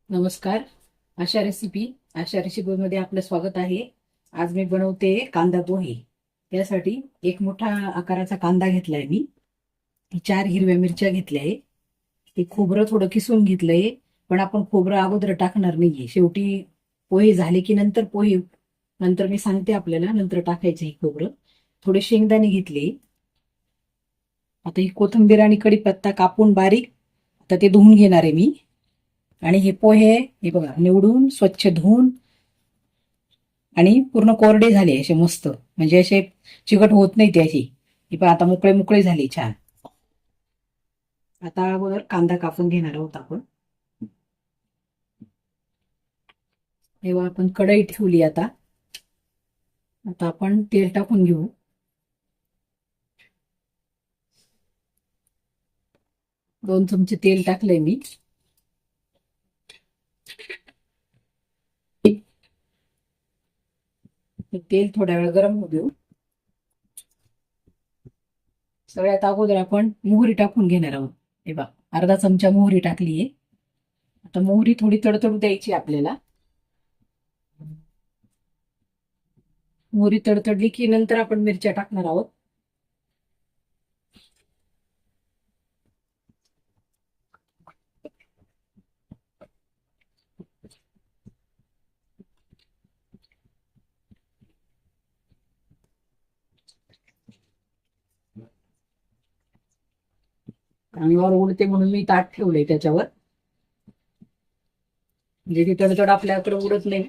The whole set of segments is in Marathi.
नमस्कार. आशा रेसिपीमध्ये आपलं स्वागत आहे. आज मी बनवते कांदा पोहे. त्यासाठी एक मोठा आकाराचा कांदा घेतलाय मी. 4 हिरव्या मिरच्या घेतल्या आहे. ते खोबरं थोडं किसून घेतलंय, पण आपण खोबरं अगोदर टाकणार नाहीये. शेवटी पोहे झाले की नंतर मी सांगते आपल्याला नंतर टाकायचं हे खोबरं. थोडे शेंगदाणे घेतले. आता ही कोथिंबीर आणि कढीपत्ता कापून बारीक आता ते धुवून घेणार आहे मी. आणि हे पोहे हे बघा निवडून स्वच्छ धुवून आणि पूर्ण कोरडे झाले असे मस्त, म्हणजे असे चिकट होत नाही ते अशी. हे पण आता मोकळे मोकळे झाले छान. आता अगोदर कांदा कापून घेणार आहोत आपण. तेव्हा आपण कढई ठेवली. आता आता आपण तेल टाकून घेऊ. 2 चमचे तेल टाकलंय मी. तेल थोड्या वेळ गरम होऊ देऊ. सगळ्यात अगोदर आपण मोहरी टाकून घेणार आहोत. हे बघा अर्धा चमचा मोहरी टाकलीये. आता मोहरी थोडी तडतडू द्यायची आपल्याला. मोहरी तडतडली की नंतर आपण मिरच्या टाकणार आहोत. अंगावर उडते म्हणून मी ताट ठेवलंय त्याच्यावर, म्हणजे ती तडतड आपल्याकडे उडत नाही.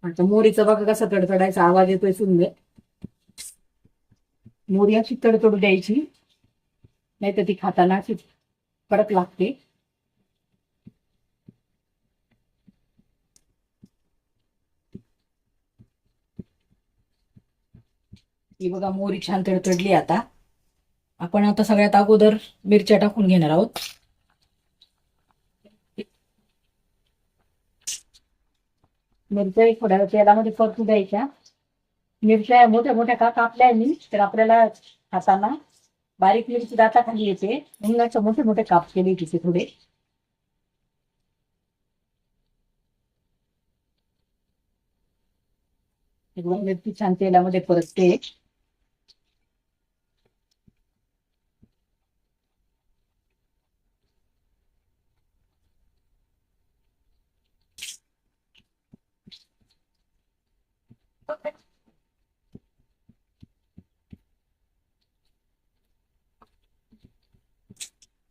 आता मोहरीचा बघा कसा तडतडायचा आवाज येतोय सुंदर. मोहरी अशी तडतडू द्यायची, नाही तर ती खाताना अशी कडक लागते. ही बघा मोहरी छान तडतडली. आता आपण आता सगळ्यात अगोदर मिरच्या टाकून घेणार आहोत. मिरच्या थोड्या तेलामध्ये परतू द्यायच्या. मिरच्या मोठ्या मोठ्या का कापल्या मी, तर आपल्याला खाताना बारीक मिरची दाताखाली येते म्हणून असं मोठे मोठे काप केले तिचे थोडे. एकदम मिरची छान तेलामध्ये परतते.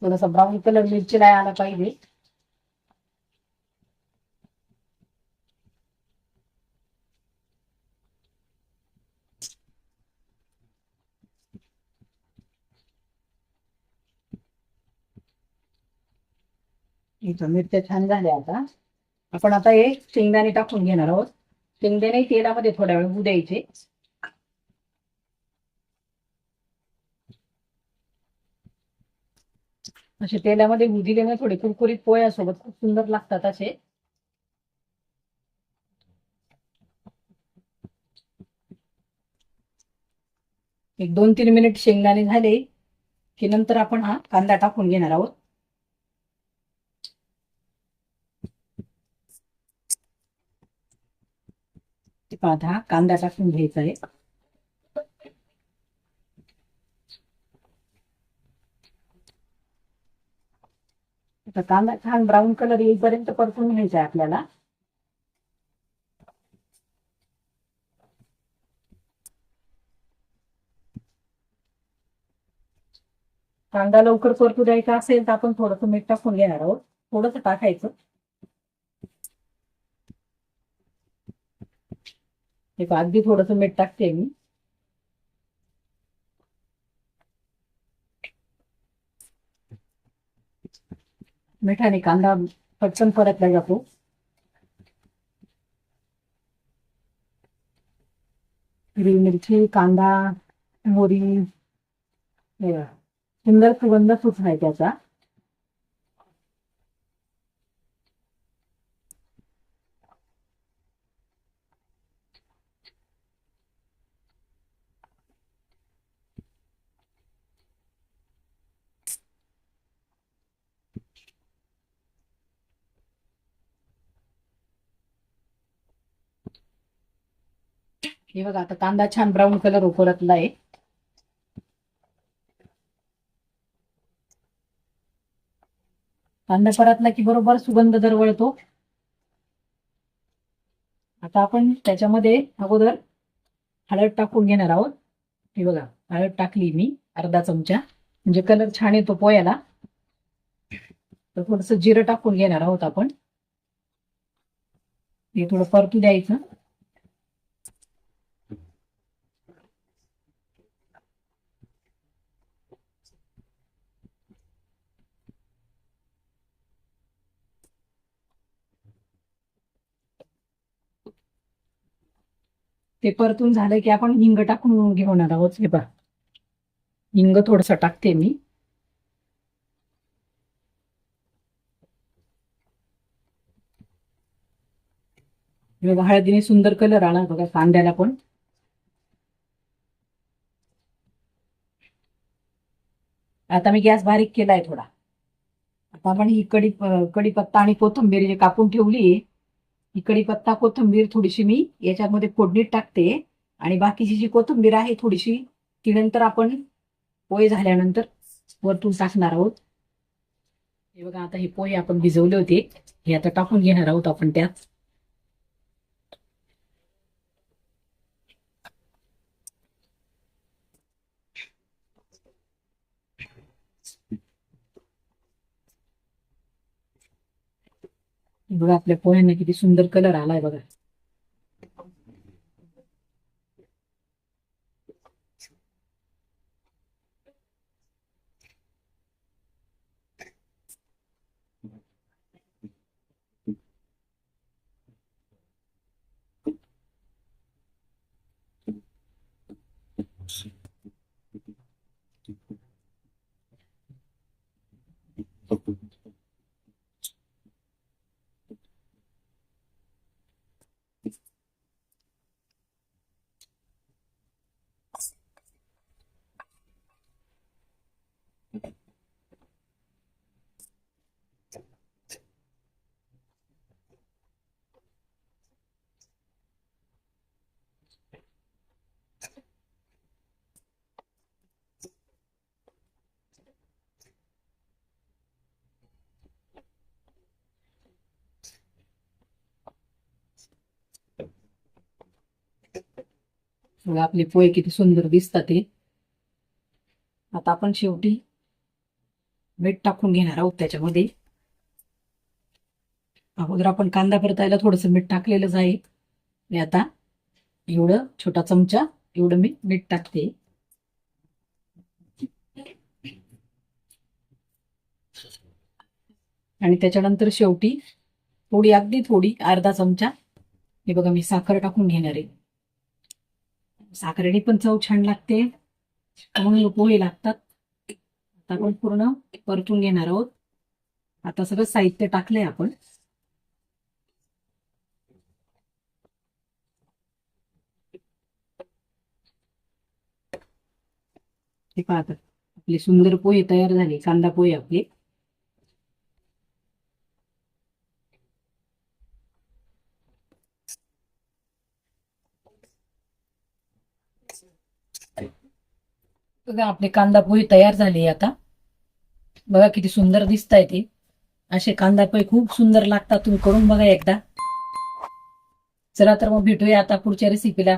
थोडासा ब्राऊन कलर मिरचीला आला पाहिजे. इथं मिरच्या छान झाल्या. आता आपण आता हे शेंगदाणे टाकून घेणार आहोत. शेंगदाणे तेलामध्ये थोड्या वेळ होऊ द्यायचे. असे तेलामध्ये होऊ दिले ना थोडे कुरकुरीत पोह्यासोबत खूप सुंदर लागतात असे. एक 2-3 मिनिट शेंगदाणे झाले की नंतर आपण हा कांदा टाकून घेणार आहोत. हा कांदा टाकून घ्यायचा आहे. आता कांदा छान ब्राऊन कलर येईपर्यंत परतून घ्यायचा आहे आपल्याला. कांदा लवकर परतू द्यायचा असेल तर आपण थोडंसं मीठ टाकून घेणार आहोत. थोडंसं टाकायचं. एक अगदी थोडंसं मीठ टाकते मी. मिठाने कांदा पटकन परतला जातो. हिरवी मिरची, कांदा, मोहरी, सुंदर सुगंध सुटलाय त्याचा. हे बघा आता कांदा छान ब्राऊन कलर परतला आहे. कांदा परतला की बरोबर सुगंध दरवळतो. आता आपण त्याच्यामध्ये अगोदर हळद टाकून घेणार आहोत. हे बघा हळद टाकली मी अर्धा चमचा, म्हणजे कलर छान येतो पोह्याला. तर थोडस जिरं टाकून घेणार आहोत आपण. हे थोडं परतू द्यायचं. ते परतून झालं की आपण हिंग टाकून घेणार आहोत. हे पहा हिंग थोडस टाकते मी. हळदीने सुंदर कलर आला बघा कांद्याला पण. आता मी गॅस बारीक केलाय थोडा. आता आपण ही कढीपत्ता आणि कोथिंबीर जे कापून ठेवली, ही कढीपत्ता कोथिंबीर थोडीशी मी याच्यामध्ये फोडणीत टाकते. आणि बाकीची जी कोथिंबीर आहे थोडीशी ती नंतर आपण पोहे झाल्यानंतर वरतून टाकणार आहोत. हे बघा आता हे पोहे आपण भिजवले होते, हे आता टाकून घेणार आहोत आपण त्यात. बघा आपल्या पोह्यांना किती सुंदर कलर आलाय बघा. बघा आपले पोहे किती सुंदर दिसतात ते. आता आपण शेवटी मीठ टाकून घेणार आहोत त्याच्यामध्ये. अगोदर आपण कांदा परतायला थोडस मीठ टाकलेलंच आहे. आणि आता एवढं छोटा चमचा एवढं मी मीठ टाकते. आणि त्याच्यानंतर शेवटी थोडी अगदी थोडी अर्धा चमचा हे बघा मी साखर टाकून घेणार आहे. साखरेने पण चव छान लागते, मग पोहे लागतात. आता आपण पूर्ण परतून घेणार आहोत. आता सगळं साहित्य टाकलंय आपण. हे पाहता आपले सुंदर पोहे तयार झाले, कांदा पोहे आपले. बघा आपले कांदा पोहे तयार झाले. आता बघा किती सुंदर दिसताय ते. असे कांदा पोहे खूप सुंदर लागतात, तुम्ही करून बघा एकदा. चला तर मग भेटूया आता पुढच्या रेसिपीला.